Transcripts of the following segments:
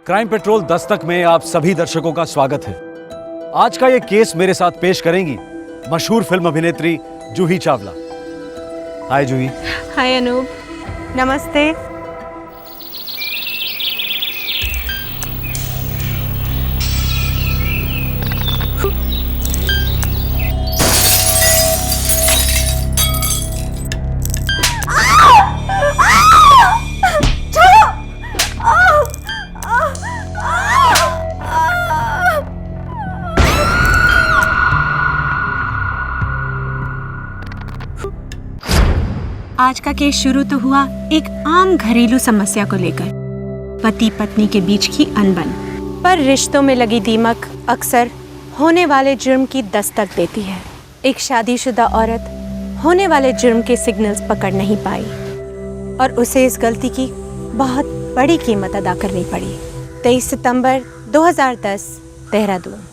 Crime petrol Dastak में आप सभी दर्शकों का स्वागत है। आज का ये केस मेरे साथ पेश करेंगी मशहूर फिल्म अभिनेत्री जूही चावला। हाय जूही। हाय अनूप, नमस्ते। आज का केस शुरू तो हुआ एक आम घरेलू समस्या को लेकर, पति पत्नी के बीच की अनबन। पर रिश्तों में लगी दीमक अक्सर होने वाले जुर्म की दस्तक देती है। एक शादीशुदा औरत होने वाले जुर्म के सिग्नल्स पकड़ नहीं पाई और उसे इस गलती की बहुत बड़ी कीमत अदा करनी पड़ी। 23 सितंबर 2010, देहरादून।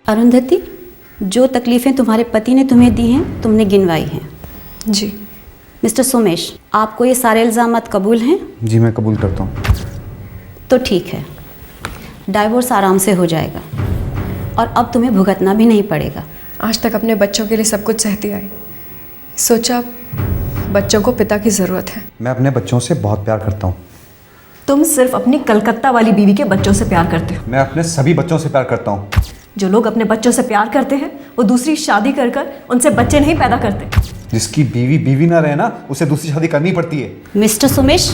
अरुंधति, जो तकलीफ़ें तुम्हारे पति ने तुम्हें दी हैं तुमने गिनवाई हैं। जी। मिस्टर सोमेश, आपको ये सारे इल्ज़ामात कबूल हैं? जी मैं कबूल करता हूँ। तो ठीक है, डाइवोर्स आराम से हो जाएगा और अब तुम्हें भुगतना भी नहीं पड़ेगा। आज तक अपने बच्चों के लिए सब कुछ सहती आई, सोचा बच्चों को पिता की ज़रूरत है। मैं अपने बच्चों से बहुत प्यार करता हूँ। तुम सिर्फ अपनी कलकत्ता वाली बीवी के बच्चों से प्यार करते हो। मैं अपने सभी बच्चों से प्यार करता हूँ। जो लोग अपने बच्चों से प्यार करते हैं वो दूसरी शादी कर कर उनसे बच्चे नहीं पैदा करते। जिसकी बीवी ना रहे ना, उसे दूसरी शादी करनी पड़ती है। मिस्टर सोमेश,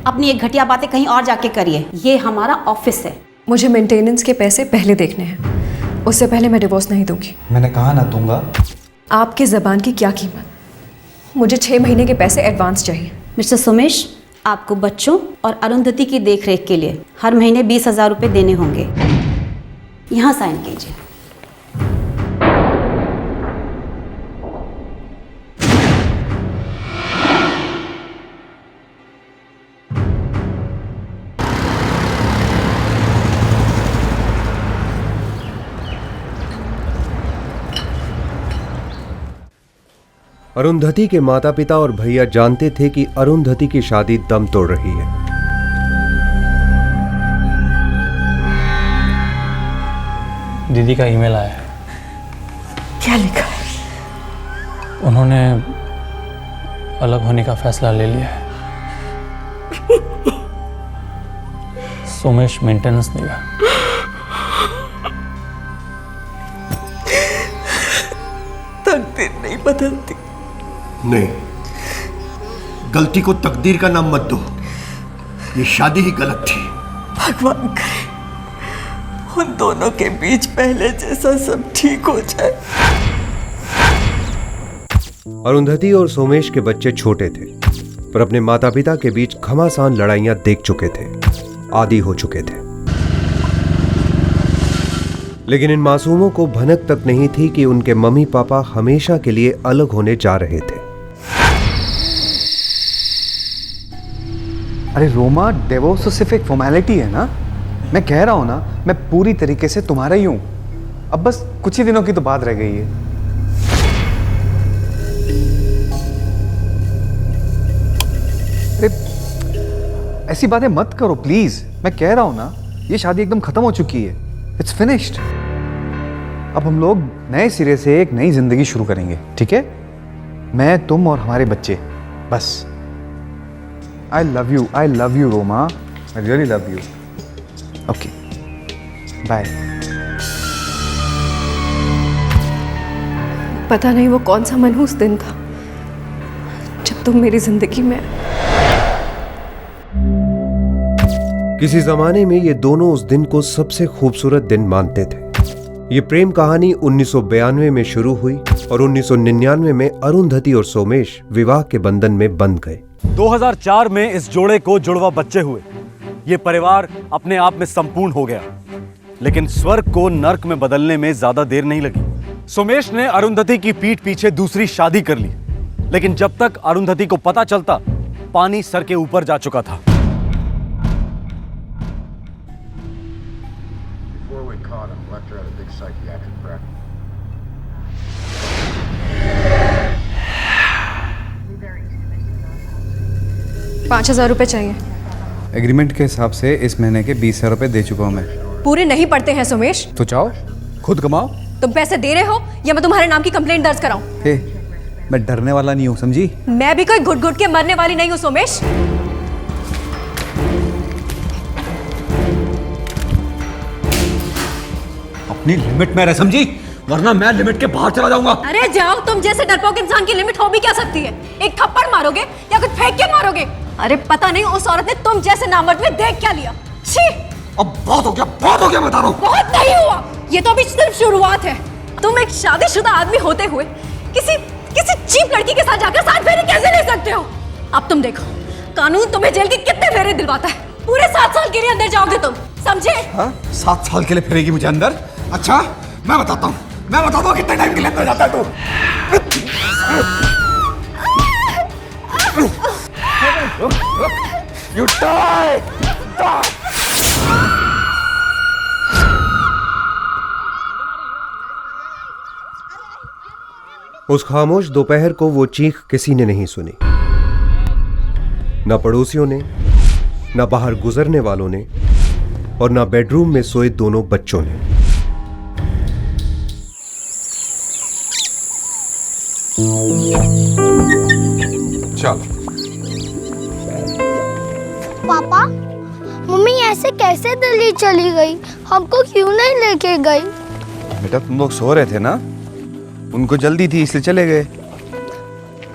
अपनी ये घटिया बातें कहीं और जाके करिए, ये हमारा ऑफिस है। मुझे मेंटेनेंस के पैसे पहले देखने हैं, उससे पहले मैं डिवोर्स नहीं दूंगी। मैंने कहा ना दूंगा। आपकी ज़बान की क्या कीमत, मुझे 6 महीने के पैसे एडवांस चाहिए। मिस्टर सोमेश, आपको बच्चों और अरुंधति की देखरेख के लिए हर महीने 20,000 रुपये देने होंगे। यहाँ साइन कीजिए। अरुंधति के माता पिता और भैया जानते थे कि अरुंधति की शादी दम तोड़ रही है। दीदी का ईमेल आया है। क्या लिखा है? उन्होंने अलग होने का फैसला ले लिया है। सोमेश मेंटेनेंस देगा। तकदीर नहीं बदलती। नहीं, गलती को तकदीर का नाम मत दो। ये शादी ही गलत थी। भगवान करे उन दोनों के बीच पहले जैसा सब ठीक हो जाए। अरुंधति और सोमेश के बच्चे छोटे थे, पर अपने माता पिता के बीच घमासान लड़ाइयां देख चुके थे, आदी हो चुके थे। लेकिन इन मासूमों को भनक तक नहीं थी कि उनके मम्मी पापा हमेशा के लिए अलग होने जा रहे थे। अरे रोमा, डिवोर्स तो सिर्फ एक फॉर्मेलिटी है ना। मैं कह रहा हूँ ना, मैं पूरी तरीके से तुम्हारा ही हूँ। अब बस कुछ ही दिनों की तो बात रह गई है। अरे ऐसी बातें मत करो प्लीज। मैं कह रहा हूँ ना, ये शादी एकदम खत्म हो चुकी है। It's finished. अब हम लोग नए सिरे से एक नई जिंदगी शुरू करेंगे, ठीक है? मैं, तुम और हमारे बच्चे, बस। I love you Roma. I really love you. Okay. Bye. पता नहीं वो कौन सा मनहूस दिन था जब तुम मेरी जिंदगी में। किसी जमाने में ये दोनों उस दिन को सबसे खूबसूरत दिन मानते थे। ये प्रेम कहानी 1992 में शुरू हुई और 1999 में अरुंधति और सोमेश विवाह के बंधन में बंध गए। 2004 में इस जोड़े को जुड़वा बच्चे हुए। ये परिवार अपने आप में संपूर्ण हो गया, लेकिन स्वर्ग को नर्क में बदलने में ज्यादा देर नहीं लगी। सोमेश ने अरुंधति की पीठ पीछे दूसरी शादी कर ली, लेकिन जब तक अरुंधति को पता चलता, पानी सर के ऊपर जा चुका था। 5,000 रुपये चाहिए। एग्रीमेंट के हिसाब से इस महीने के 20,000 रुपये दे चुका हूँ मैं। पूरे नहीं पड़ते हैं सोमेश। तो चाहो खुद कमाओ। तुम पैसे दे रहे हो या मैं तुम्हारे नाम की कंप्लेंट दर्ज कराऊं? हे, मैं डरने वाला नहीं हूँ, समझी? मैं भी कोई घुट घुट के मरने वाली नहीं हूँ सोमेश। अपनी लिमिट में रह, समझी? वरना मैं लिमिट के बाहर चला जाऊंगा। अरे जाओ, तुम जैसे डरपोक इंसान की लिमिट हो भी क्या सकती है? एक थप्पड़ मारोगे या कुछ फेंक के मारोगे? अरे पता नहीं उस औरत ने तुम जैसे नामर्द में देख क्या लिया। छी! अब बहुत हो गया, बहुत हो गया, बता रहा हूं। बहुत नहीं हुआ, ये तो अभी सिर्फ शुरुआत है। तुम एक शादीशुदा आदमी होते हुए किसी चीप लड़की के साथ जाकर 7 फेरे कैसे ले सकते हो? अब तुम देखो, कानून तुम्हें जेल के कितने फेरे दिलवाता है। पूरे 7 साल के लिए अंदर जाओगे तुम, समझे? 7 साल के लिए फिरेगी मुझे अंदर? अच्छा, मैं बताता हूँ कितने टाइम के लिए अंदर जाता है तू। You die! उस खामोश दोपहर को वो चीख किसी ने नहीं सुनी, न पड़ोसियों ने, न बाहर गुजरने वालों ने, और न बेडरूम में सोए दोनों बच्चों ने। चल। पापा, मम्मी ऐसे कैसे दिल्ली चली गई? हमको क्यों नहीं लेके गई? बेटा तुम लोग सो रहे थे ना, उनको जल्दी थी इसलिए चले गए।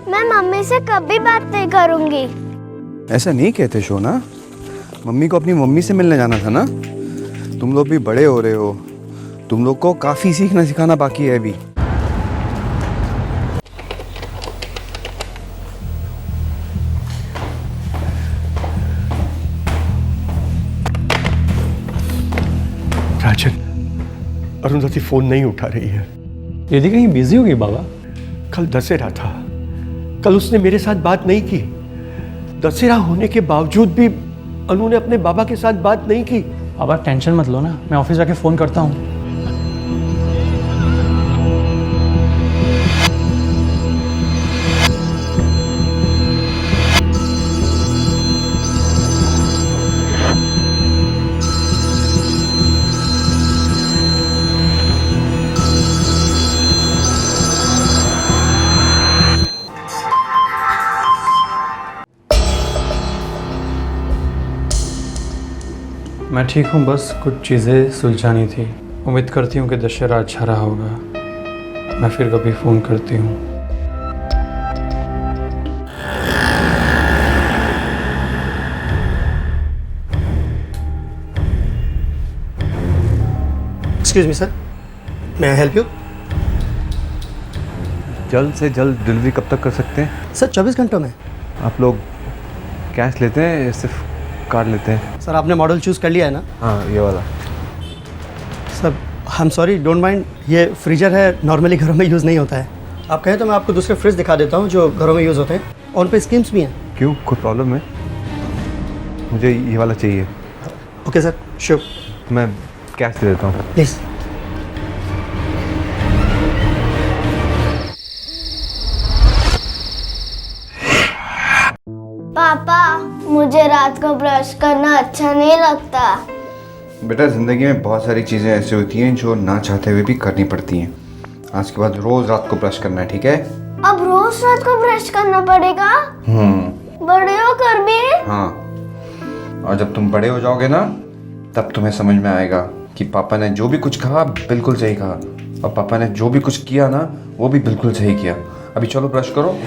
मैं मम्मी से कभी बात नहीं करूंगी। ऐसा नहीं कहते शोना, मम्मी को अपनी मम्मी से मिलने जाना था ना। तुम लोग भी बड़े हो रहे हो, तुम लोग को काफी सीखना सिखाना बाकी है अभी। राजन, अरुंधति फोन नहीं उठा रही है। यदि कहीं बिजी होगी बाबा। कल दशहरा था, कल उसने मेरे साथ बात नहीं की। दशहरा होने के बावजूद भी अनु ने अपने बाबा के साथ बात नहीं की। बाबा टेंशन मत लो ना, मैं ऑफिस जाके फोन करता हूँ। मैं ठीक हूँ, बस कुछ चीज़ें सुलझानी थी। उम्मीद करती हूँ कि दशहरा अच्छा रहा होगा। मैं फिर कभी फ़ोन करती हूँ। एक्सक्यूज मी सर, मैं हेल्प यू? जल्द से जल्द डिलीवरी कब तक कर सकते हैं? सर 24 घंटों में। आप लोग कैश लेते हैं या सिर्फ कार्ड लेते हैं? सर आपने मॉडल चूज़ कर लिया है ना? हाँ, ये वाला। Sir I am sorry, don't mind, ये फ्रीजर है, नॉर्मली घरों में यूज़ नहीं होता है। आप कहें तो मैं आपको दूसरे फ्रिज दिखा देता हूँ जो घरों में यूज़ होते हैं, और उन पर स्कीम्स भी हैं। क्यों, कोई प्रॉब्लम है? मुझे ये वाला चाहिए। Okay sir, sure. मैं कैश दे देता हूँ। प्लीज़। पापा, मुझे रात को ब्रश करना अच्छा नहीं लगता। बेटा ज़िंदगी में बहुत सारी चीज़ें ऐसी होती हैं जो ना चाहते हुए भी करनी पड़ती हैं। आज के बाद रोज़ रात को ब्रश करना है, ठीक है? अब रोज रात को ब्रश करना पड़ेगा? बड़े होकर भी? हाँ, और जब तुम बड़े हो जाओगे ना, तब तुम्हें समझ में आएगा कि पापा ने जो भी कुछ कहा बिल्कुल सही कहा, और पापा ने जो भी कुछ किया ना वो भी बिल्कुल सही किया। अभी चलो ब्रश करो।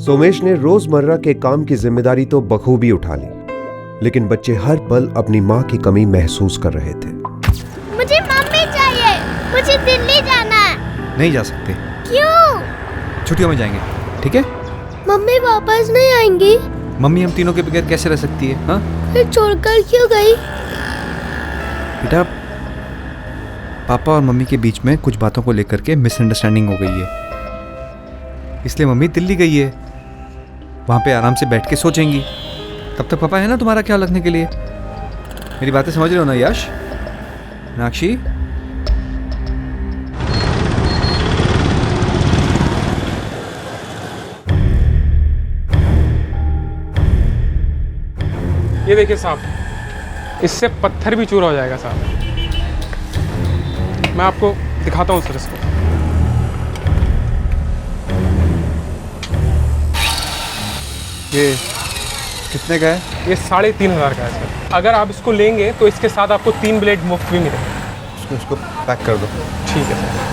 सोमेश ने रोजमर्रा के काम की जिम्मेदारी तो बखूबी उठा ली, लेकिन बच्चे हर पल अपनी माँ की कमी महसूस कर रहे थे। मुझे मम्मी चाहिए, मुझे दिल्ली जाना है। नहीं जा सकते। क्यों? छुट्टियों में जाएंगे, ठीक है? मम्मी वापस नहीं आएंगी? मम्मी हम तीनों के बगैर कैसे रह सकती है? हाँ, फिर छोड़कर क्यों गई? बेटा पापा और मम्मी के बीच में कुछ बातों को लेकर के मिसअंडरस्टैंडिंग हो गई है, इसलिए मम्मी दिल्ली गई है। वहाँ पे आराम से बैठ के सोचेंगी। तब तक पापा है ना तुम्हारा ख्याल रखने के लिए। मेरी बातें समझ रहे हो ना यश? मीनाक्षी, ये देखिए साहब, इससे पत्थर भी चूरा हो जाएगा साहब। मैं आपको दिखाता हूँ सर इसको। ये कितने का है? ये 3,500 का है सर। अगर आप इसको लेंगे तो इसके साथ आपको 3 ब्लेड मुफ्त भी मिलेंगे। इसको पैक कर दो। ठीक है सर।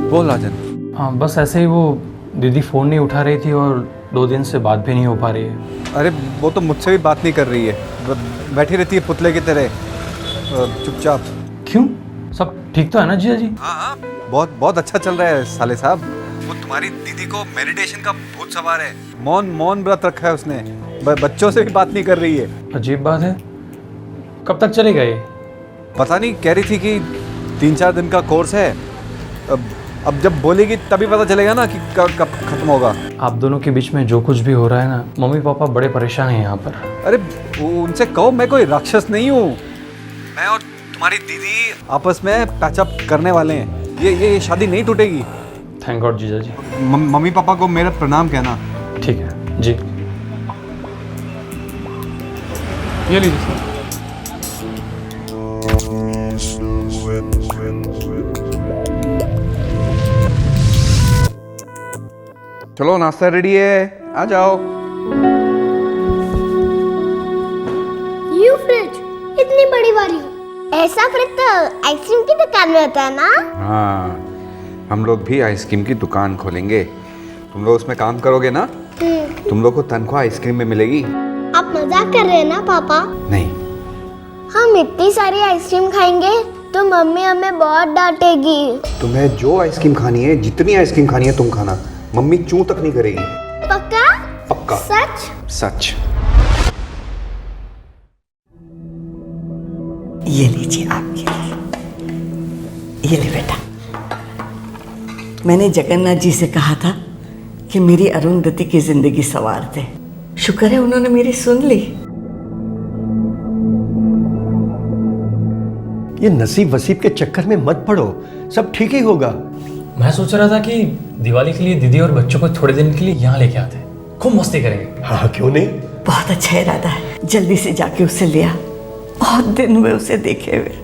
बोल राजन। हाँ बस ऐसे ही, वो दीदी फ़ोन नहीं उठा रही थी और 2 दिन से बात भी नहीं हो पा रही है। अरे वो तो मुझसे भी बात नहीं कर रही है, बैठी रहती है पुतले की तरह चुपचाप। क्यों, सब ठीक तो है ना जीजा जी? हाँ, बहुत बहुत अच्छा चल रहा है साले साहब। वो तुम्हारी दीदी को मेडिटेशन का भूत सवार है। मौन व्रत रखा है उसने, बच्चों से भी बात नहीं कर रही है। अजीब बात है। कब तक चलेगा ये? पता नहीं, कह रही थी कि 3-4 दिन का कोर्स है। अब जब बोलेगी तभी पता चलेगा ना कि कब खत्म होगा। आप दोनों के बीच में जो कुछ भी हो रहा है ना, मम्मी पापा बड़े परेशान हैं यहाँ पर। अरे उनसे कहो मैं कोई राक्षस नहीं हूँ। मैं और तुम्हारी दीदी आपस में पैचअप करने वाले हैं। ये शादी नहीं टूटेगी। थैंक गॉड जीजा जी। मम्मी पापा को मेरा प्रणाम कहना। ठीक है जी। ये लीजिए सर। चलो नाश्ता रेडी है, आ जाओ। यू फ्रिज इतनी बड़ी वाली, ऐसा फ्रिज तो आइसक्रीम की दुकान में होता है ना? हाँ, हम लोग भी आइसक्रीम की दुकान खोलेंगे। तुम लोग उसमें काम करोगे ना, तुम लोग को तनख्वाह आइसक्रीम में मिलेगी। आप मजाक कर रहे हैं ना पापा? नहीं। हम इतनी सारी आइसक्रीम खाएंगे तो मम्मी हमें बहुत डांटेगी। तुम्हें जो आइसक्रीम खानी है, जितनी आइसक्रीम खानी है तुम खाना, मम्मी चूं तक नहीं करेगी। पक्का? पक्का। सच? सच। ये लीजिए आपके लिए। ये ले बेटा। मैंने जगन्नाथ जी से कहा था कि मेरी अरुंधति की जिंदगी संवार दे। शुक्र है उन्होंने मेरी सुन ली। ये नसीब वसीब के चक्कर में मत पड़ो, सब ठीक ही होगा। मैं सोच रहा था कि दिवाली के लिए दीदी और बच्चों को थोड़े दिन के लिए यहाँ लेके आते, खूब मस्ती करेंगे। हाँ क्यों नहीं। बहुत अच्छा इरादा है, जल्दी से जाके उसे ले आ। बहुत दिन हुए उसे देखे हुए।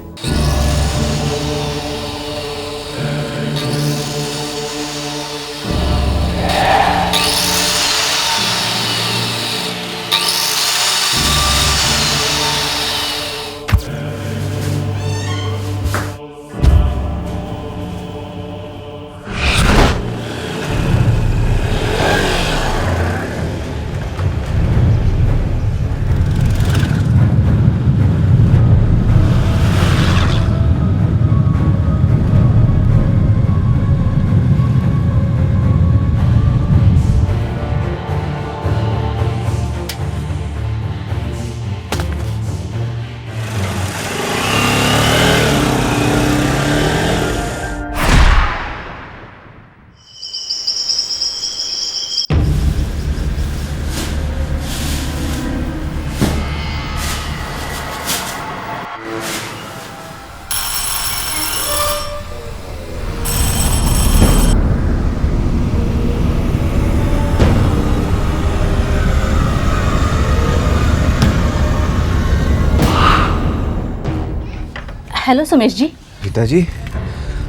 हेलो सुमेश जी। पिताजी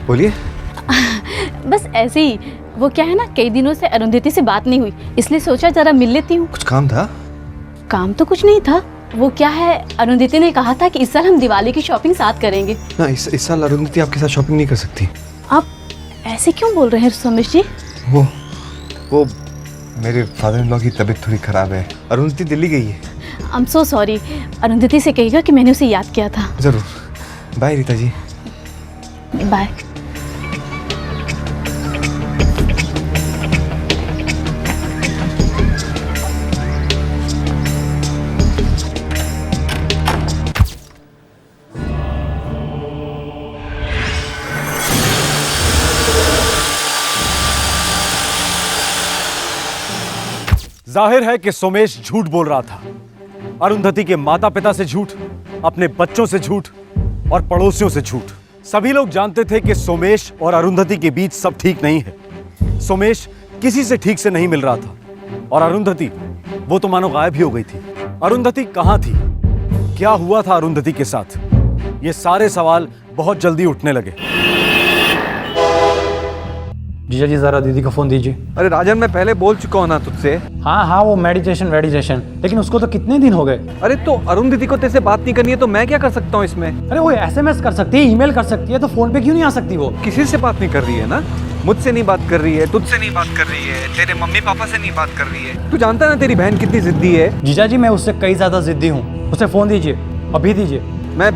बोलिए। बस ऐसे ही, वो क्या है ना, कई दिनों से अरुंधति से बात नहीं हुई, इसलिए सोचा जरा मिल लेती हूँ। कुछ काम था? काम तो कुछ नहीं था। वो क्या है, अरुंधति ने कहा था कि इस साल हम दिवाली की शॉपिंग साथ करेंगे ना। इस साल अरुंधति आपके साथ शॉपिंग नहीं कर सकती। आप ऐसे क्यों बोल रहे हैं सुमेश जी? वो मेरे फादर इन लॉ की तबीयत थोड़ी खराब है। अरुंधति दिल्ली गई है। I am so sorry. Arundhati से कहिएगा कि मैंने उसे याद किया था। जरूर। बाय रीता जी। बाय। जाहिर है कि सोमेश झूठ बोल रहा था। अरुंधति के माता पिता से झूठ, अपने बच्चों से झूठ और पड़ोसियों से झूठ। सभी लोग जानते थे कि सोमेश और अरुंधति के बीच सब ठीक नहीं है। सोमेश किसी से ठीक से नहीं मिल रहा था और अरुंधति, वो तो मानो गायब ही हो गई थी। अरुंधति कहां थी? क्या हुआ था अरुंधति के साथ? ये सारे सवाल बहुत जल्दी उठने लगे। जीजा जी जरा दीदी का फोन दीजिए। अरे राजन, मैं पहले बोल चुका हूं ना तुझसे। हाँ, वो मेडिटेशन, लेकिन उसको तो कितने दिन हो गए। अरे तो अरुंधति को तेरे से बात नहीं करनी है तो मैं क्या कर सकता हूँ इसमें? अरे वो SMS कर सकती है, ईमेल कर सकती है, तो फोन पे क्यों नहीं आ सकती वो? किसी से बात नहीं कर रही है ना, मुझसे नहीं बात कर रही है, तुझसे नहीं बात कर रही है, तेरे मम्मी पापा से नहीं बात कर रही है। तू जानता है ना तेरी बहन कितनी जिद्दी है। जीजा जी, मैं उससे कई ज्यादा जिद्दी हूँ। उसे फोन दीजिए, अभी दीजिए। मैं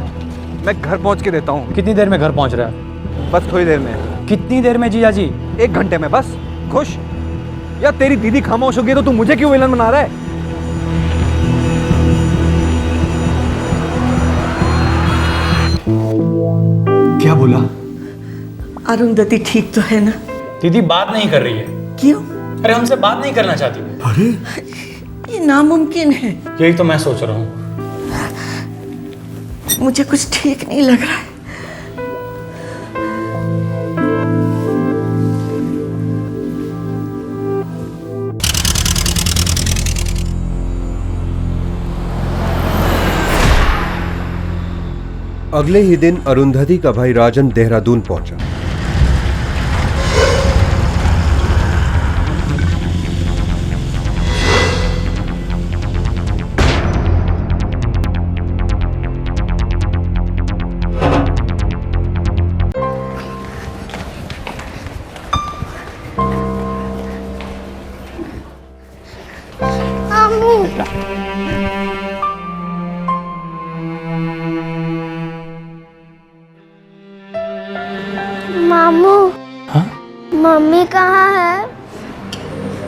घर पहुंच के देता हूँ। कितनी देर में घर पहुंच रहा है? बस थोड़ी देर में। कितनी देर में जीजा जी? 1 घंटे में बस। खुश? या तेरी दीदी खामोश होगी तो तू मुझे क्यों विलन बना रहा है? क्या बोला? अरुंधति ठीक तो है ना? दीदी बात नहीं कर रही है। क्यों? अरे हमसे बात नहीं करना चाहती वो। अरे ये नामुमकिन है। यही तो मैं सोच रहा हूँ। मुझे कुछ ठीक नहीं लग रहा है। अगले ही दिन अरुंधति का भाई राजन देहरादून पहुंचा। मामू। हाँ? मम्मी कहाँ है?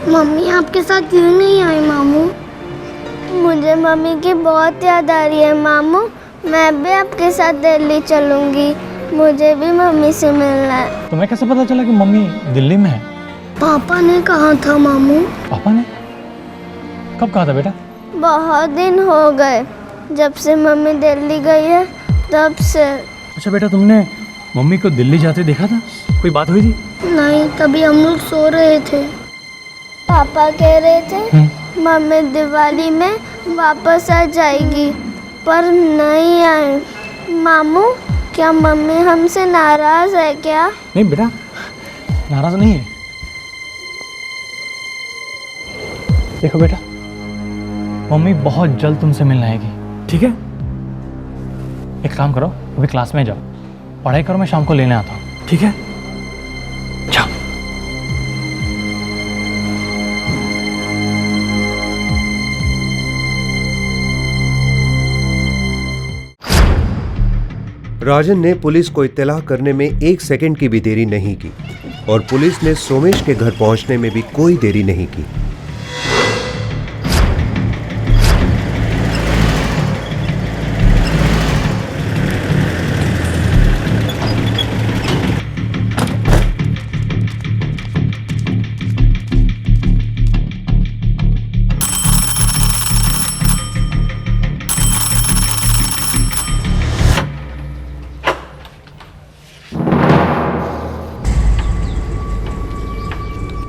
मम्मी आपके साथ क्यों नहीं आई मामू? मुझे मम्मी की बहुत याद आ रही है मामू। मैं भी आपके साथ दिल्ली चलूंगी। मुझे भी मम्मी से मिलना है। तुम्हें कैसे पता चला कि मम्मी दिल्ली में है? पापा ने कहा था मामू। पापा ने? कब कहा था बेटा? बहुत दिन हो गए जब से मम्मी दिल्ली गई है, तब से। अच्छा बेटा, तुमने मम्मी को दिल्ली जाते देखा था? कोई बात हुई थी? नहीं, तभी हम लोग सो रहे थे। पापा कह रहे थे मम्मी दिवाली में वापस आ जाएगी, पर नहीं आई। मामू, क्या मम्मी हमसे नाराज है क्या? नहीं बेटा, नाराज नहीं है। देखो बेटा, मम्मी बहुत जल्द तुमसे मिलने आएगी, ठीक है? एक काम करो, अभी क्लास में जाओ, पढ़ाई करो, मैं शाम को लेने आता हूँ, ठीक है? जाओ। राजन ने पुलिस को इत्तला करने में 1 सेकंड की भी देरी नहीं की और पुलिस ने सोमेश के घर पहुंचने में भी कोई देरी नहीं की।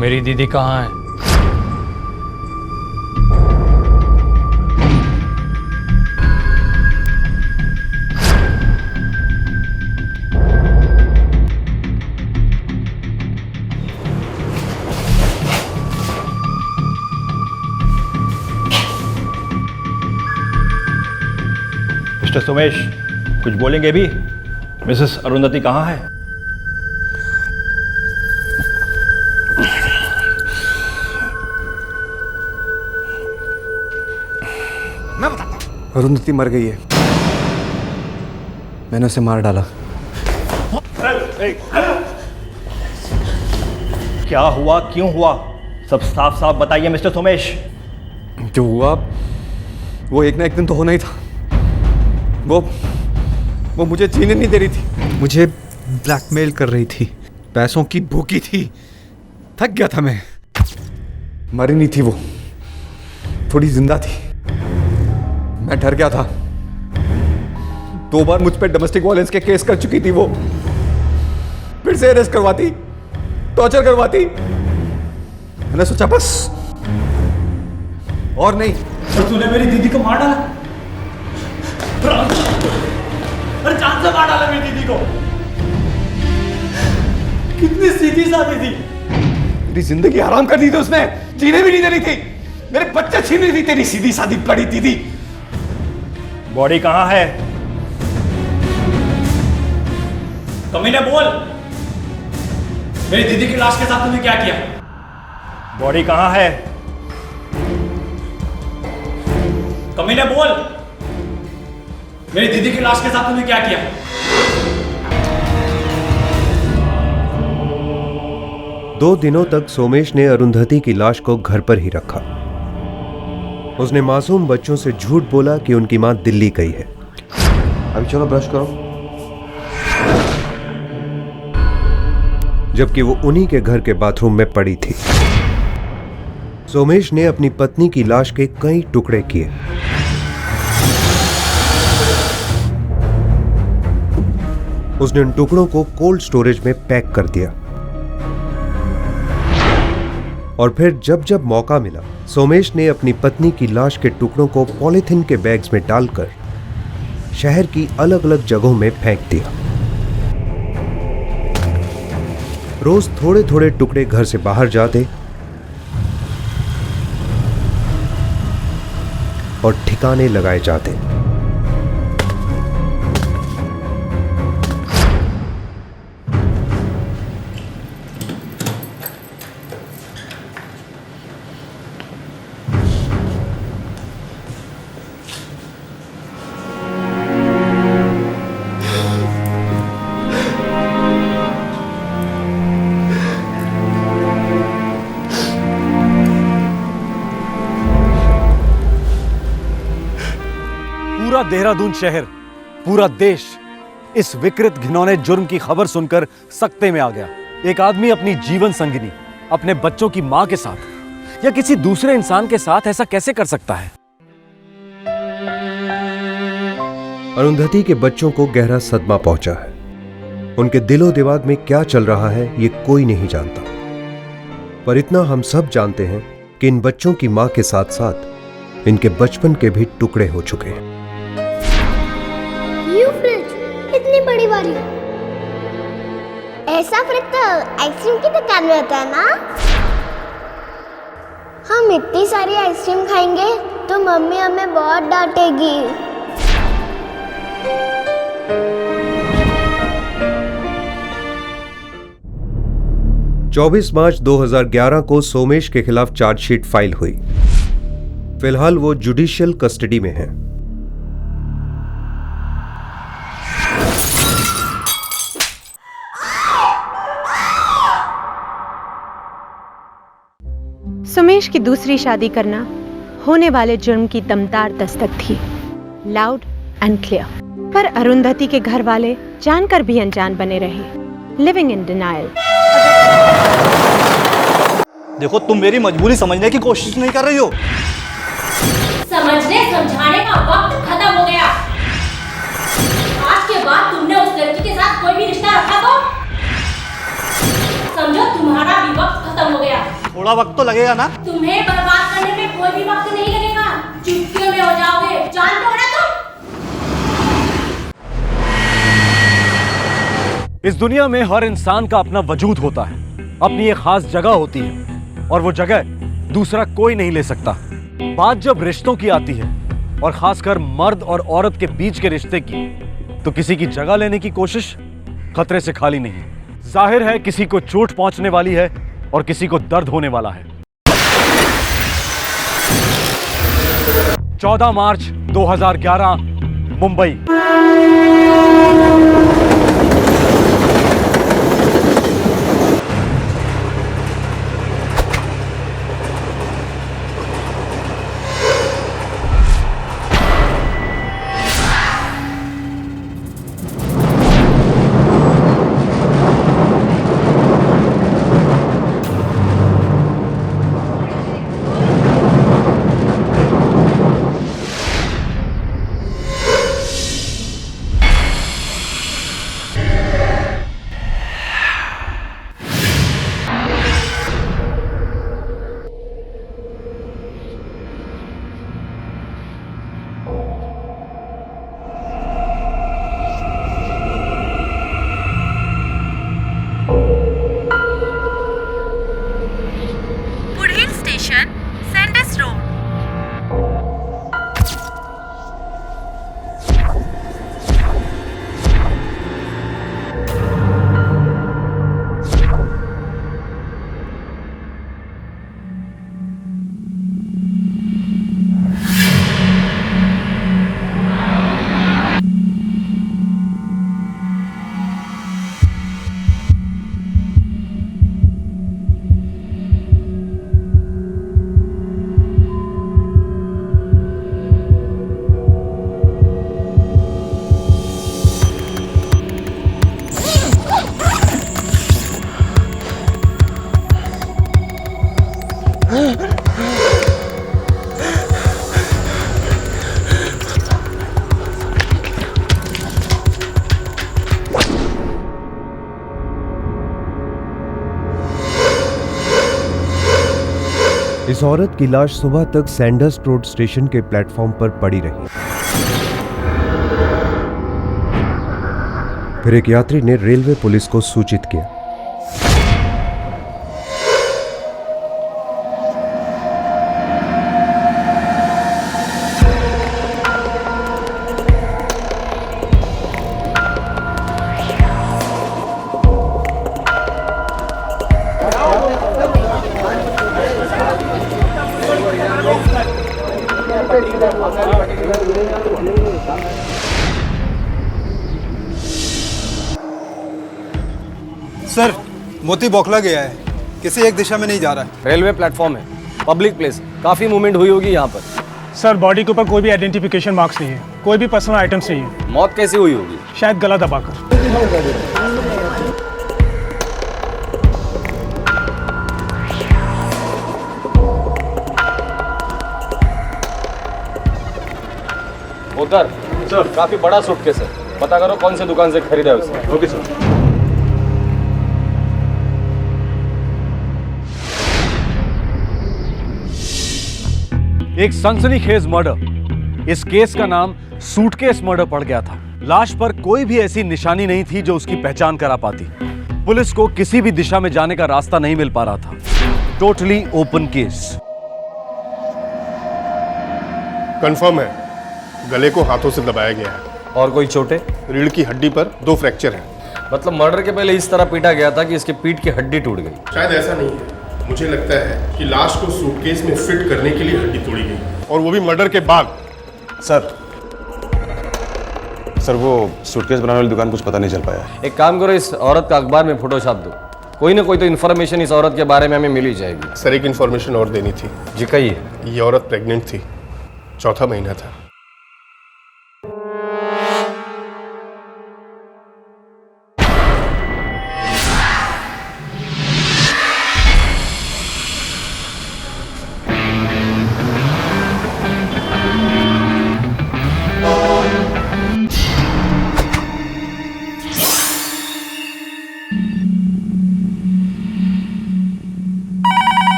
मेरी दीदी कहाँ है? मिस्टर सोमेश, कुछ बोलेंगे भी? मिसेस अरुंधति कहाँ है? मैं बताता हूं। अरुंधति मर गई है। मैंने उसे मार डाला। क्या हुआ, क्यों हुआ? सब साफ साफ बताइए मिस्टर सोमेश। जो हुआ वो एक ना एक दिन तो होना ही था। वो मुझे जीने नहीं दे रही थी, मुझे ब्लैकमेल कर रही थी, पैसों की भूखी थी। थक गया था मैं। मरी नहीं थी वो, थोड़ी जिंदा थी। मैं डर गया था। 2 बार मुझ पे डोमेस्टिक वायलेंस के केस कर चुकी थी वो। फिर से अरेस्ट करवाती, टॉर्चर करवाती। मैंने सोचा बस और नहीं। और तूने मेरी दीदी को मार डाला, अरे जान से मार डाला मेरी दीदी को। कितनी सीधी सादी थी। तेरी जिंदगी हराम कर दी थी उसने, जीने भी नहीं देनी थी, मेरे बच्चे छीन ली थी तेरी सीधी सादी बड़ी दीदी। बॉडी कहाँ है? कमीने बोल, मेरी दीदी की लाश के साथ तूने क्या किया? बॉडी कहाँ है? कमीने बोल, मेरी दीदी की लाश के साथ तूने क्या किया? दो दिनों तक सोमेश ने अरुंधति की लाश को घर पर ही रखा। उसने मासूम बच्चों से झूठ बोला कि उनकी मां दिल्ली गई है। अभी चलो ब्रश करो। जबकि वो उन्हीं के घर के बाथरूम में पड़ी थी। सोमेश ने अपनी पत्नी की लाश के कई टुकड़े किए। उसने उन टुकड़ों को कोल्ड स्टोरेज में पैक कर दिया और फिर जब जब मौका मिला सोमेश ने अपनी पत्नी की लाश के टुकड़ों को पॉलीथिन के बैग्स में डालकर शहर की अलग अलग जगहों में फेंक दिया। रोज थोड़े थोड़े टुकड़े घर से बाहर जाते और ठिकाने लगाए जाते। पूरा देहरादून शहर, पूरा देश इस विकृत घिनौने जुर्म की खबर सुनकर सकते में आ गया। एक आदमी अपनी जीवन संगिनी, अपने बच्चों की मां के साथ या किसी दूसरे इंसान के साथ ऐसा कैसे कर सकता है? अरुंधति के बच्चों को गहरा सदमा पहुंचा है। उनके दिलो दिमाग में क्या चल रहा है ये कोई नहीं जानता, पर इतना हम सब जानते हैं कि इन बच्चों की मां के साथ साथ इनके बचपन के भी टुकड़े हो चुके हैं। ये फ्रिज इतनी बड़ी वाली, ऐसा फ्रिज तो आइसक्रीम की दुकान में होता है ना। हम इतनी सारी आइसक्रीम खाएंगे तो मम्मी हमें बहुत डांटेगी। 24 मार्च 2011 को सोमेश के खिलाफ चार्जशीट फाइल हुई। फिलहाल वो जुडिशियल कस्टडी में है। सुमेश की दूसरी शादी करना होने वाले जुर्म की दमदार दस्तक थी, लाउड एंड क्लियर। पर अरुंधति के घर वाले जानकर भी अनजान बने रहे, लिविंग इन डिनायल। देखो, तुम मेरी मजबूरी समझने की कोशिश नहीं कर रही हो। समझने समझाने का वक्त खत्म हो गया। आज के बाद तुमने उस लड़की के साथ कोई भी रिश्ता रखा तो समझो तुम्हारा भी वक्त खत्म हो गया। थोड़ा वक्त तो लगेगा ना। तुम्हें बर्बाद करने में कोई भी वक्त नहीं लगेगा, चुटकियों में हो जाओगे, जानते हो ना तुम। इस दुनिया में हर इंसान का अपना वजूद होता है, अपनी एक खास जगह होती है और वो जगह दूसरा कोई नहीं ले सकता। बात जब रिश्तों की आती है और खासकर मर्द और औरत के बीच के रिश्ते की, तो किसी की जगह लेने की कोशिश खतरे से खाली नहीं। जाहिर है किसी को चोट पहुंचने वाली है और किसी को दर्द होने वाला है। 14 मार्च 2011 मुंबई। इस औरत की लाश सुबह तक सैंडर्स रोड स्टेशन के प्लेटफॉर्म पर पड़ी रही। फिर एक यात्री ने रेलवे पुलिस को सूचित किया। सर, मोती बौखला गया है, किसी एक दिशा में नहीं जा रहा है। रेलवे प्लेटफॉर्म है, पब्लिक प्लेस, काफी मूवमेंट हुई होगी यहाँ पर। सर बॉडी के ऊपर कोई भी आइडेंटिफिकेशन मार्क्स नहीं है, कोई भी पर्सनल आइटम्स नहीं है। मौत कैसे हुई होगी? शायद गला दबाकर। उधर सर काफी बड़ा सूटकेस है, पता करो कौन से दुकान से खरीदा है उसे। Okay sir. एक सनसनीखेज मर्डर। इस केस का नाम सूटकेस मर्डर पड़ गया था। लाश पर कोई भी ऐसी निशानी नहीं थी जो उसकी पहचान करा पाती। पुलिस को किसी भी दिशा में जाने का रास्ता नहीं मिल पा रहा था। Totally open case. कंफर्म है, गले को हाथों से दबाया गया है। और कोई चोटें? रीढ़ की हड्डी पर 2 फ्रैक्चर हैं। मतलब मर्डर के पहले इस तरह पीटा गया था कि इसके पीठ की हड्डी टूट गई। शायद ऐसा नहीं है, मुझे लगता है कि लाश को सूटकेस में फिट करने के लिए हड्डी तोड़ी गई, और वो भी मर्डर के बाद। सर वो सूटकेस बनाने वाली दुकान कुछ पता नहीं चल पाया। एक काम करो, इस औरत का अखबार में फोटो छाप दो। कोई ना कोई तो इन्फॉर्मेशन इस औरत के बारे में हमें मिल ही जाएगी। सर एक इन्फॉर्मेशन और देनी थी। जी कहिए। ये औरत प्रेग्नेंट थी, 4था महीना था।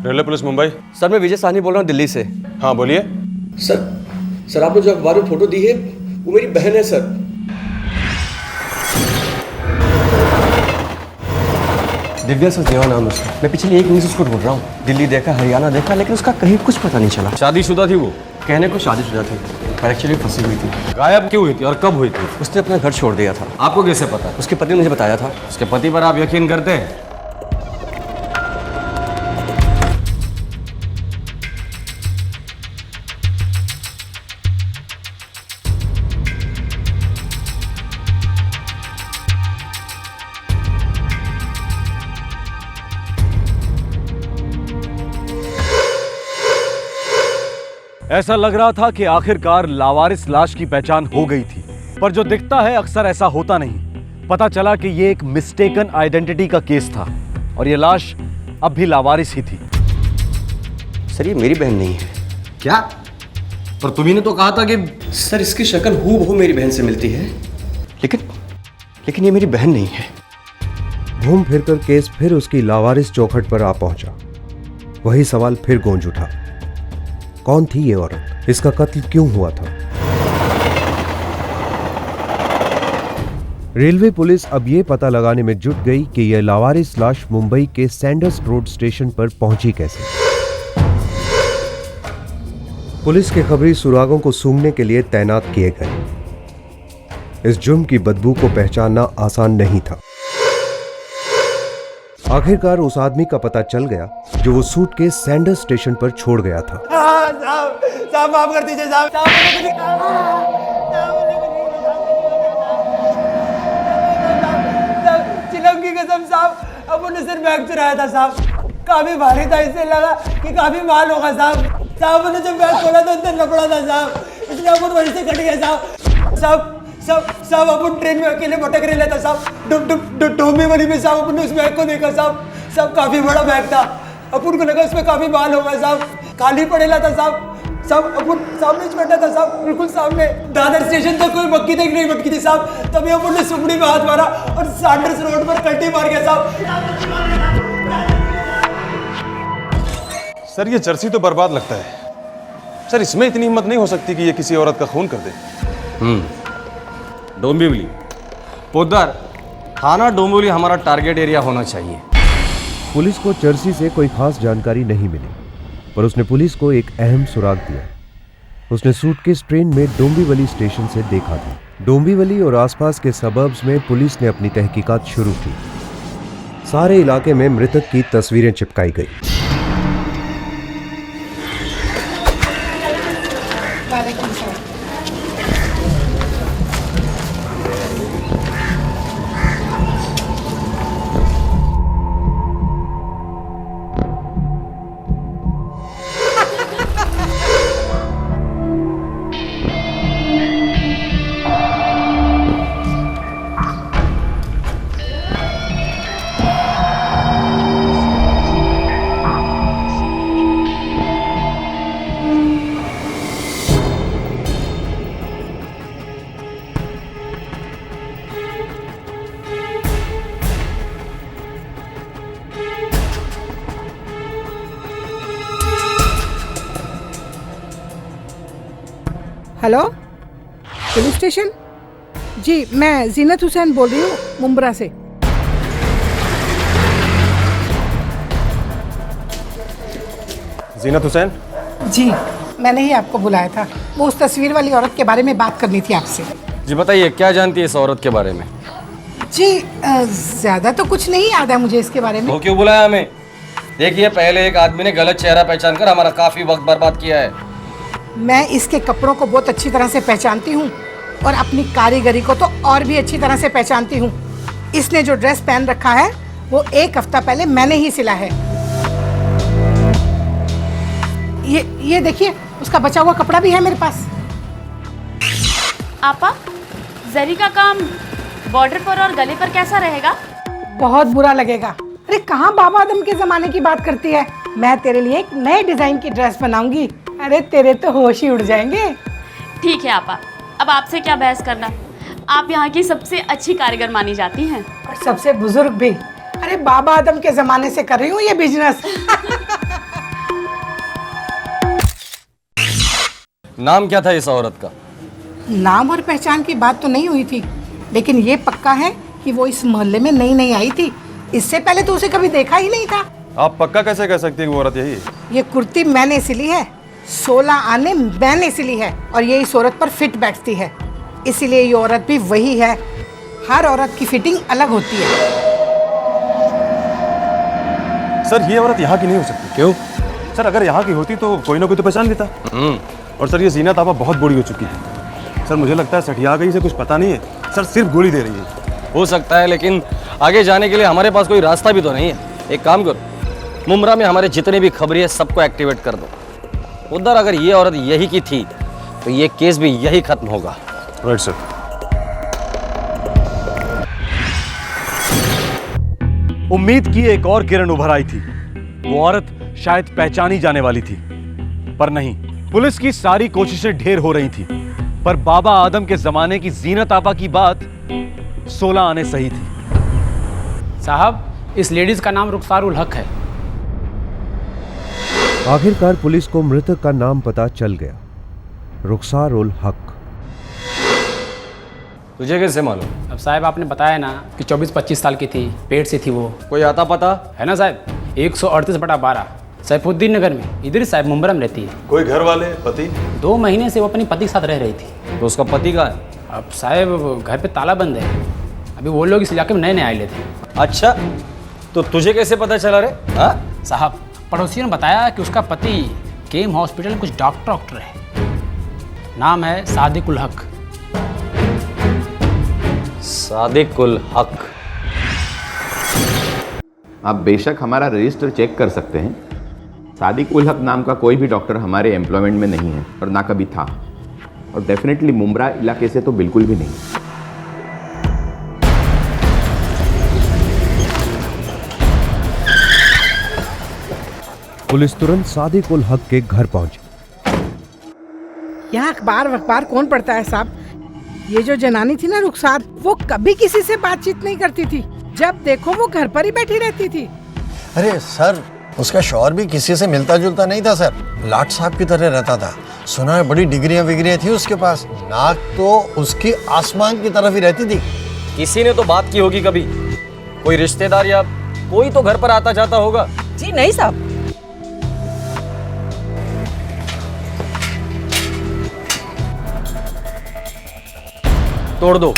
Railway police Mumbai. सर मैं विजय साहनी बोल रहा हूँ दिल्ली से। हाँ बोलिए। सर आपने जो अखबार में फोटो दी है वो मेरी बहन है सर। दिव्या सचदेवा नाम उसका। मैं पिछले 1 महीने से उसको ढूंढ रहा हूँ। दिल्ली देखा, हरियाणा देखा, लेकिन उसका कहीं कुछ पता नहीं चला। शादीशुदा थी वो? कहने को शादीशुदा थी, पर एक्चुअली फंसी हुई थी। गायब क्यों हुई थी और कब हुई थी? उसने अपना घर छोड़ दिया था। आपको कैसे पता? उसके पति ने मुझे बताया था। उसके पति पर आप यकीन करते हैं? ऐसा लग रहा था कि आखिरकार लावारिस लाश की पहचान हो गई थी, पर जो दिखता है अक्सर ऐसा होता नहीं। पता चला कि यह एक मिस्टेकन आइडेंटिटी का केस था और यह लाश अब भी लावारिस ही थी। सर ये मेरी बहन नहीं है। क्या? पर तुम्ही ने तो कहा था कि सर इसकी शक्ल हूबहू मेरी बहन से मिलती है, लेकिन ये मेरी बहन नहीं है। घूम फिरकर केस फिर उसकी लावारिस चौखट पर आ पहुंचा। वही सवाल फिर गूंज उठा, कौन थी ये औरत? इसका कत्ल क्यों हुआ था? रेलवे पुलिस अब यह पता लगाने में जुट गई कि यह लावारिस लाश मुंबई के सैंडर्स रोड स्टेशन पर पहुंची कैसे। पुलिस के खबरी सुरागों को सूंघने के लिए तैनात किए गए। इस जुर्म की बदबू को पहचानना आसान नहीं था। आखिरकार उस आदमी का पता चल गया जो वो सूटकेस सैंडर्स स्टेशन पर छोड़ गया था। साहब माफ कर दीजिए साहब। चिलम की कसम साहब, अपन ने सिर्फ बैग चुराया था साहब। काफी भारी था, इससे लगा कि काफी माल होगा साहब। साहब ने जब बैग खोला तो अंदर लपड़ा था साहब, इसलिए अपन वहीं से कट गया साहब। साहब अपन ट्रेन में अकेले भटक रहे था साहब। डोंबे वाली में साहब अपन ने उस बैग को देखा साहब काफी बड़ा बैग था। अपन को लगा उसमें काफी माल होगा साहब। खाली पड़ेला था साहब। अपन सामने बैठा था साहब, बिल्कुल सामने। दादर स्टेशन तक कोई मक्की तक नहीं भटकी थी साहब। तभी अपन ने सुपड़ी में हाथ मारा और सैंडर्स रोड पर कल्टी मार गया साहब। सर ये जर्सी तो बर्बाद लगता है। सर इसमें इतनी हिम्मत नहीं हो सकती कि ये किसी औरत का खून कर दे। डोंबिवली पोद्दार, थाना डोंबिवली हमारा टारगेट एरिया होना चाहिए। पुलिस को जर्सी से कोई खास जानकारी नहीं मिली, पर उसने पुलिस को एक अहम सुराग दिया। उसने सूटकेस ट्रेन में डोंबिवली स्टेशन से देखा था। डोंबिवली और आसपास के सबर्ब्स में पुलिस ने अपनी तहकीकात शुरू की। सारे इलाके में मृतक की तस्वीरें चिपकाई गई। Hello, police station? जी, मैं जीनत हुसैन बोल रही हूँ मुंब्रा से। जीनत हुसैन? जी, मैंने ही आपको बुलाया था। वो उस तस्वीर वाली औरत के बारे में बात करनी थी आपसे। जी बताइए, क्या जानती है इस औरत के बारे में? जी, ज्यादा तो कुछ नहीं याद है मुझे इसके बारे में। वो क्यों बुलाया हमें? देखिए, पहले एक आदमी ने गलत चेहरा पहचान कर हमारा काफी वक्त बर्बाद किया है। मैं इसके कपड़ों को बहुत अच्छी तरह से पहचानती हूँ और अपनी कारीगरी को तो और भी अच्छी तरह से पहचानती हूँ। इसने जो ड्रेस पहन रखा है वो 1 हफ्ता पहले मैंने ही सिला है। ये देखिए, उसका बचा हुआ कपड़ा भी है मेरे पास। आपा, जरी का काम बॉर्डर पर और गले पर कैसा रहेगा? बहुत बुरा लगेगा। अरे कहाँ बाबा आदम के जमाने की बात करती है। मैं तेरे लिए एक नए डिजाइन की ड्रेस बनाऊंगी। अरे तेरे तो होश ही उड़ जाएंगे। ठीक है आपा, अब आपसे क्या बहस करना। आप यहाँ की सबसे अच्छी कारीगर मानी जाती हैं और सबसे बुजुर्ग भी। अरे बाबा आदम के जमाने से कर रही हूँ ये बिजनेस। नाम क्या था इस औरत का? नाम और पहचान की बात तो नहीं हुई थी, लेकिन ये पक्का है कि वो इस मोहल्ले में नई आई थी। इससे पहले तो उसे कभी देखा ही नहीं था। आप पक्का कैसे कह सकती हैं कि वो औरत यही है? ये कुर्ती मैंने सिली है, 16 आने मैंने सिली है और ये इस औरत पर फिट बैठती है, इसीलिए ये औरत भी वही है। हर औरत की फिटिंग अलग होती है। सर ये औरत यहाँ की नहीं हो सकती। क्यों? सर अगर यहाँ की होती तो कोई ना कोई तो पहचान लेता। और सर ये जीनत आपा बहुत बूढ़ी हो चुकी है। सर मुझे लगता है सठिया गई से कुछ पता नहीं है। सर सिर्फ गोली दे रही है। हो सकता है, लेकिन आगे जाने के लिए हमारे पास कोई रास्ता भी तो नहीं है। एक काम करो, मुंब्रा में हमारे जितने भी खबरी है सबको एक्टिवेट कर दो। उधर अगर ये औरत यही की थी तो ये केस भी यही खत्म होगा। Right sir. उम्मीद की एक और किरण उभर आई थी। वो औरत शायद पहचानी जाने वाली थी, पर नहीं। पुलिस की सारी कोशिशें ढेर हो रही थी, पर बाबा आदम के जमाने की जीनत आपा की बात 16 आने सही थी। साहब, इस लेडीज का नाम रुखसार उल हक है। आखिरकार पुलिस को मृतक का नाम पता चल गया, रुखसार उल हक। तुझे कैसे मालूम? अब साहब आपने बताया ना कि 24-25 साल की थी, पेट से थी वो। कोई आता पता है ना साहब? 138/12 सैफुद्दीन नगर में, इधर साहब मुंब्रा में रहती है। कोई घर वाले, पति? 2 महीने से वो अपनी पति के साथ रह रही थी। तो उसका पति कहाँ है? अब साहब घर पे ताला बंद है। अभी वो लोग इस इलाके में नए आए थे। अच्छा, तो तुझे कैसे पता चला रे? हाँ साहब, पड़ोसियों ने बताया कि उसका पति केम हॉस्पिटल में कुछ डॉक्टर है। नाम है सादिक उल हक। सादिक उल हक। आप बेशक हमारा रजिस्टर चेक कर सकते हैं। सादिक उल हक नाम का कोई भी डॉक्टर हमारे एम्प्लॉयमेंट में नहीं है और ना कभी था, और डेफिनेटली मुंब्रा इलाके से तो बिल्कुल भी नहीं। पुलिस तुरंत सादिक उल हक के घर पहुंची। यहाँ अखबार कौन पढ़ता है साहब? ये जो जनानी थी ना रुखसार, वो कभी किसी से बातचीत नहीं करती थी। जब देखो वो घर पर ही बैठी रहती थी। अरे सर, उसका शौहर भी किसी से मिलता जुलता नहीं था सर, लाट साहब की तरह रहता था। सुना है बड़ी डिग्रियां विग्रियां थी उसके पास, नाक तो उसकी आसमान की तरफ ही रहती थी। किसी ने तो बात की होगी कभी, कोई रिश्तेदार या कोई तो घर पर आता जाता होगा। जी नहीं साहब। तोड़ दो।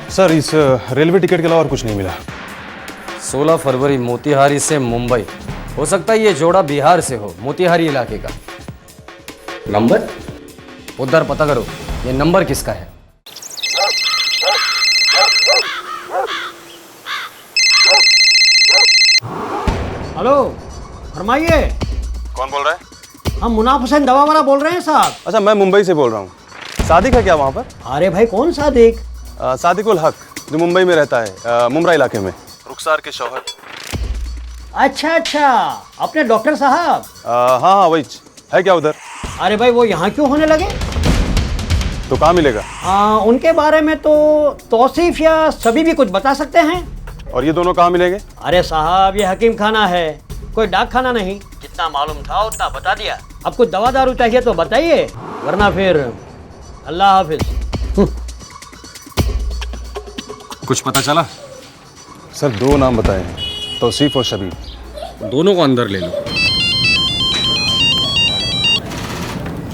सर इस रेलवे टिकट के अलावा और कुछ नहीं मिला। 16 फरवरी मोतिहारी से मुंबई। हो सकता है ये जोड़ा बिहार से हो, मोतिहारी इलाके का। नंबर उधर पता करो, ये नंबर किसका है। हेलो, फरमाइए। कौन बोल रहा है? हम मुनाफ हुसैन दवा वाला बोल रहे हैं साहब। अच्छा, मैं मुंबई से बोल रहा हूँ। सादिक है क्या वहाँ पर? अरे भाई कौन सादिक? सादिकुल हक, जो मुंबई में रहता है, मुमरा इलाके में, रुखसार के शौहर। अच्छा अच्छा, अपने डॉक्टर साहब। हाँ हाँ वही है। क्या उधर? अरे भाई वो यहाँ क्यों होने लगे? तो कहाँ मिलेगा? उनके बारे में तो तौसीफ या सभी भी कुछ बता सकते हैं। और ये दोनों कहाँ मिलेंगे? अरे साहब ये हकीम खाना है, कोई डाक खाना नहीं। जितना मालूम था उतना बता दिया। अब कुछ दवा दारू चाहिए तो बताइए, वरना फिर अल्लाह हाफिज। कुछ पता चला? सर 2 नाम बताए हैं, तौसीफ और शबीब। दोनों को अंदर ले लो।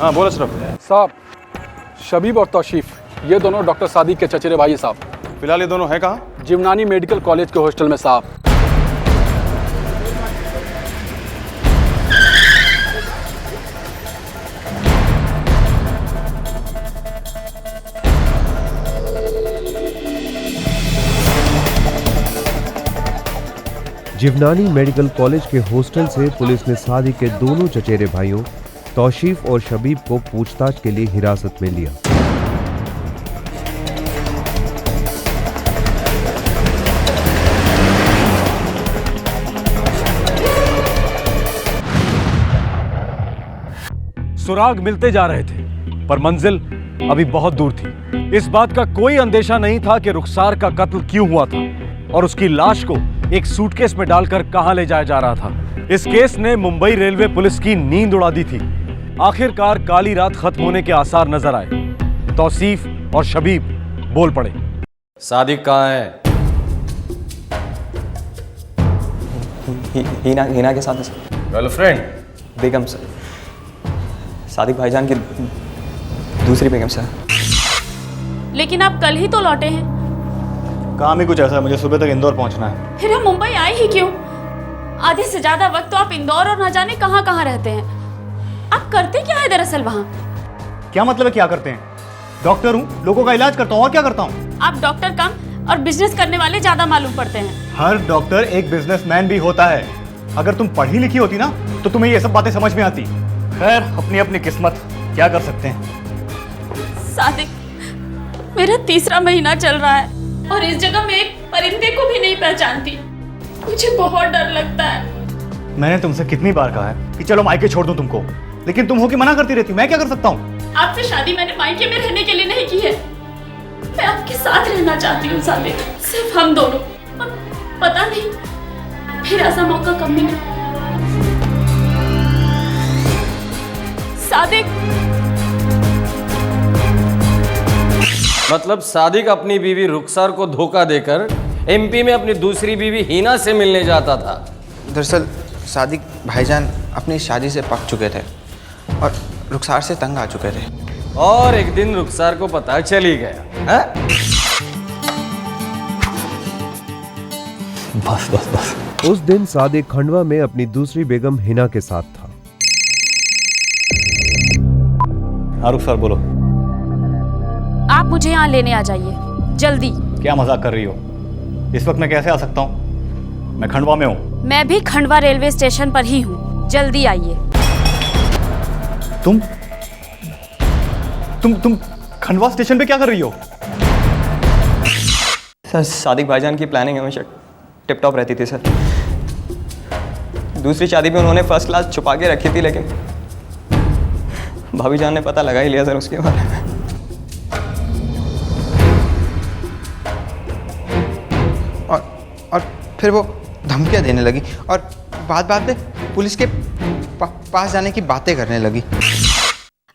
हाँ बोलो अशरफ। साहब, शबीब और तौसीफ ये दोनों डॉक्टर सादिक के चचेरे भाई हैं साहब। फिलहाल ये दोनों हैं कहाँ? जीवनानी मेडिकल कॉलेज के हॉस्टल में साहब। जिवनानी मेडिकल कॉलेज के हॉस्टल से पुलिस ने सादिक के दोनों चचेरे भाइयों तौसीफ और शबीब को पूछताछ के लिए हिरासत में लिया। सुराग मिलते जा रहे थे, पर मंजिल अभी बहुत दूर थी। इस बात का कोई अंदेशा नहीं था कि रुखसार का कत्ल क्यों हुआ था और उसकी लाश को एक सूटकेस में डालकर कहां ले जाया जा रहा था। इस केस ने मुंबई रेलवे पुलिस की नींद उड़ा दी थी। आखिरकार काली रात खत्म होने के आसार नजर आए। तौसीफ और शबीब बोल पड़े। सादिक कहाँ है? हीना के साथ है सर। गर्लफ्रेंड? बेगम सर, सादिक भाईजान की दूसरी बेगम सर। लेकिन आप कल ही तो लौटे हैं। काम ही कुछ ऐसा है, मुझे सुबह तक इंदौर पहुंचना है। फिर हम मुंबई आए ही क्यों? आधे से ज्यादा वक्त तो आप इंदौर और न जाने कहां कहां रहते हैं। आप करते क्या है दरअसल वहां? क्या मतलब है क्या करते हैं? डॉक्टर हूँ, लोगों का इलाज करता हूँ, और क्या करता हूँ? आप डॉक्टर कम और बिजनेस करने वाले ज्यादा मालूम पड़ते हैं। हर डॉक्टर एक बिजनेसमैन भी होता है। अगर तुम पढ़ी लिखी होती ना तो तुम्हें ये सब बातें समझ में आती। खैर, अपनी अपनी किस्मत, क्या कर सकते हैं। सादिक, मेरा 3रा महीना चल रहा है और इस जगह में एक परिंदे को भी नहीं पहचानती। मुझे बहुत डर लगता है। मैंने तुमसे कितनी बार कहा है कि चलो मायके छोड़ दूं तुमको, लेकिन तुम हो कि मना करती रहती। मैं क्या कर सकता हूँ? आपसे शादी मैंने मायके में रहने के लिए नहीं की है। मैं आपके साथ रहना चाहती हूँ सादिक, सिर्फ हम दोनों। पता नहीं फिर ऐसा मौका कब मिले। सादिक, मतलब सादिक अपनी बीवी रुखसार को धोखा देकर एमपी में अपनी दूसरी बीवी हीना से मिलने जाता था। दरअसल सादिक भाईजान अपनी शादी से पक चुके थे और रुखसार से तंग आ चुके थे। और एक दिन रुखसार को पता चली गया है? बस बस बस। उस दिन सादिक खंडवा में अपनी दूसरी बेगम हिना के साथ था। हाँ रुखसार बोलो। आप मुझे यहाँ लेने आ जाइए जल्दी। क्या मजाक कर रही हो? इस वक्त मैं कैसे आ सकता हूँ? मैं खंडवा में हूँ। मैं भी खंडवा रेलवे स्टेशन पर ही हूँ, जल्दी आइए। तुम खंडवा स्टेशन पे क्या कर रही हो? सर सादिक भाईजान की प्लानिंग हमेशा टिप टॉप रहती थी सर। दूसरी शादी भी उन्होंने फर्स्ट क्लास छुपा के रखी थी, लेकिन भाभी जान ने पता लगा ही लिया सर उसके बारे में। और फिर वो धमकियाँ देने लगी और बात में पुलिस के पास जाने की बातें करने लगी।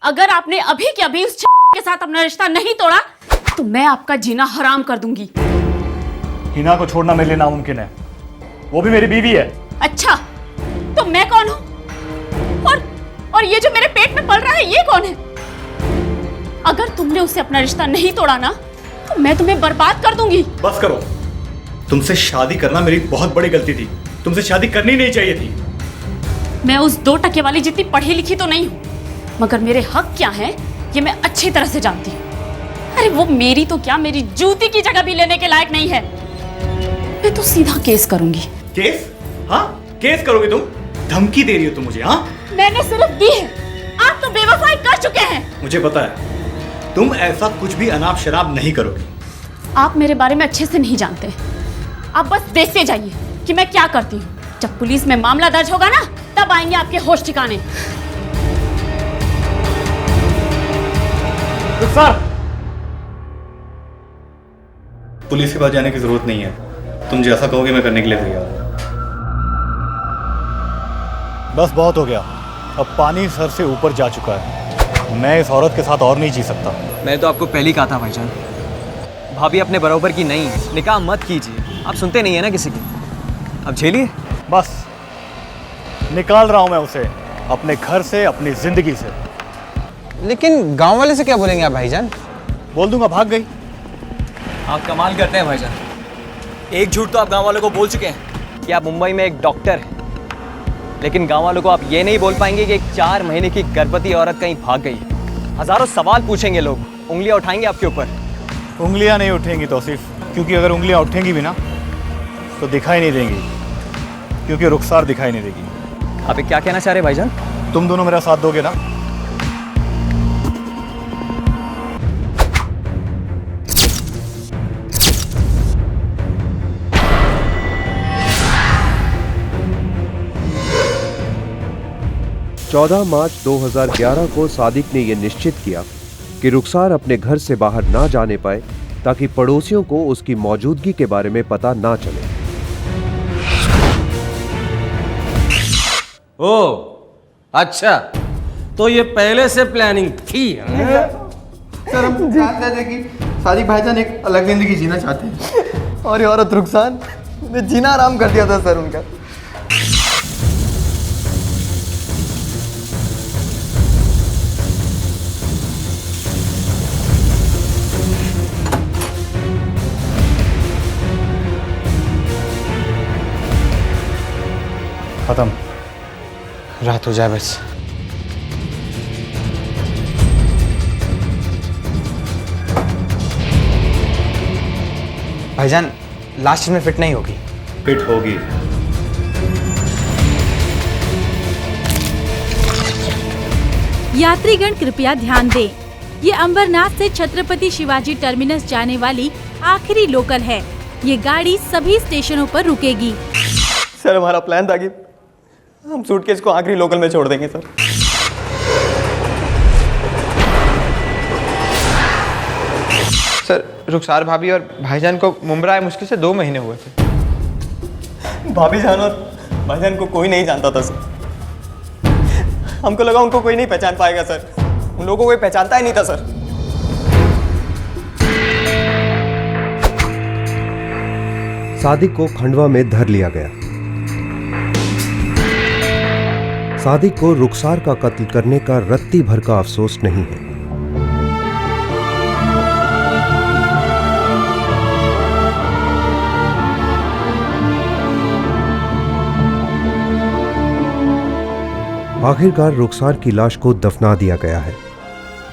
अगर आपने अभी के अभी उस के साथ अपना रिश्ता नहीं तोड़ा तो मैं आपका जीना हराम कर दूंगी। हिना को छोड़ना मेरे लिए नामुमकिन है, वो भी मेरी बीवी है। अच्छा, तो मैं कौन हूँ? और ये जो मेरे पेट में पल रहा है ये कौन है? अगर तुमने उससे अपना रिश्ता नहीं तोड़ा ना तो मैं तुम्हें बर्बाद कर दूंगी। बस करो, तुमसे शादी करना मेरी बहुत बड़ी गलती थी, तुमसे शादी करनी नहीं चाहिए थी। मैं उस 2 टके वाली जितनी पढ़ी लिखी तो नहीं हूँ, मगर मेरे हक क्या हैं ये मैं अच्छी तरह से जानती हूँ। अरे वो मेरी तो क्या, मेरी जूती की जगह भी लेने के लायक नहीं है। मैं तो सीधा केस करूंगी। केस? हाँ, केस करोगी तुम? धमकी दे रही हो तुम मुझे? हाँ, मैंने सिर्फ दी है, आप तो बेवफाई कर चुके हैं। मुझे पता है तुम ऐसा कुछ भी अनाप शराब नहीं करोगी। आप मेरे बारे में अच्छे से नहीं जानते, आप बस देखते जाइए कि मैं क्या करती हूँ। जब पुलिस में मामला दर्ज होगा ना तब आएंगे आपके होश ठिकाने। सर, पुलिस के पास जाने की जरूरत नहीं है, तुम जैसा कहोगे मैं करने के लिए तैयार हूं। बस बहुत हो गया, अब पानी सर से ऊपर जा चुका है, मैं इस औरत के साथ और नहीं जी सकता। मैं तो आपको पहले ही कहा था भाईजान, भाभी अपने बराबर की नहीं, निकाह मत कीजिए। आप सुनते नहीं है ना किसी की, अब झेलिए। बस निकाल रहा हूं मैं उसे अपने घर से, अपनी जिंदगी से। लेकिन गांव वाले से क्या बोलेंगे आप भाईजान? बोल दूंगा भाग गई। आप कमाल करते हैं भाईजान, एक झूठ तो आप गांव वालों को बोल चुके हैं कि आप मुंबई में एक डॉक्टर हैं, लेकिन गांव वालों को आप ये नहीं बोल पाएंगे कि एक 4 महीने की गर्भवती औरत कहीं भाग गई। हजारों सवाल पूछेंगे लोग, उंगलियां उठाएंगे आपके ऊपर। उंगलियां नहीं उठेंगी तौसीफ, क्योंकि अगर उंगलियां उठेंगी भी ना तो दिखाई नहीं देंगी, क्योंकि रुखसार दिखाई नहीं देगी। आप क्या कहना चाह रहे भाईजान? तुम दोनों मेरा साथ दोगे ना? मार्च 2011 को सादिक ने यह निश्चित किया कि रुखसार अपने घर से बाहर ना जाने पाए ताकि पड़ोसियों को उसकी मौजूदगी के बारे में पता ना चले। ओह अच्छा, तो ये पहले से प्लानिंग थी। सर हम जानते थे कि सादिक भाईजान एक अलग जिंदगी जीना चाहते हैं और ये औरत रुखसार ने जीना आराम कर दिया था सर उनका। खत्म, रात हो जाए बस। भाईजान लास्ट में फिट नहीं होगी। फिट होगी। यात्रीगण कृपया ध्यान दें, ये अंबरनाथ से छत्रपति शिवाजी टर्मिनस जाने वाली आखिरी लोकल है। ये गाड़ी सभी स्टेशनों पर रुकेगी। सर हमारा प्लान था कि हम सूटकेस को आखिरी लोकल में छोड़ देंगे सर। सर रुखसार भाभी और भाईजान को मुंबई आए मुश्किल से 2 महीने हुए थे। भाभी जान और भाईजान को कोई नहीं जानता था सर। हमको लगा उनको कोई नहीं पहचान पाएगा सर, उन लोगों को कोई पहचानता ही नहीं था सर। सादिक को खंडवा में धर लिया गया। सादिक को रुखसार का कत्ल करने का रत्ती भर का अफसोस नहीं है। आखिरकार रुखसार की लाश को दफना दिया गया है।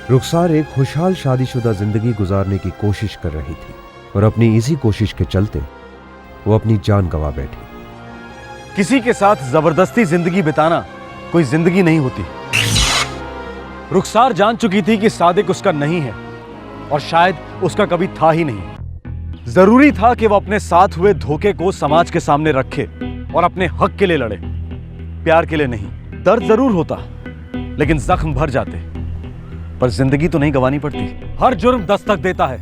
रुखसार एक खुशहाल शादीशुदा जिंदगी गुजारने की कोशिश कर रही थी और अपनी इसी कोशिश के चलते वो अपनी जान गंवा बैठी। किसी के साथ जबरदस्ती जिंदगी बिताना कोई जिंदगी नहीं होती। रुखसार जान चुकी थी कि सादिक उसका नहीं है और शायद उसका कभी था ही नहीं। जरूरी था कि वो अपने साथ हुए धोखे को समाज के सामने रखे और अपने हक के लिए लड़े, प्यार के लिए नहीं। दर्द जरूर होता, लेकिन जख्म भर जाते, पर जिंदगी तो नहीं गंवानी पड़ती। हर जुर्म दस्तक देता है,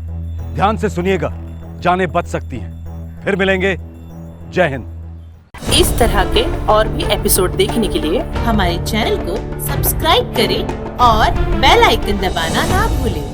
ध्यान से सुनिएगा, जानें बच सकती हैं। फिर मिलेंगे, जय हिंद। इस तरह के और भी एपिसोड देखने के लिए हमारे चैनल को सब्सक्राइब करें और बेल आइकन दबाना ना भूलें।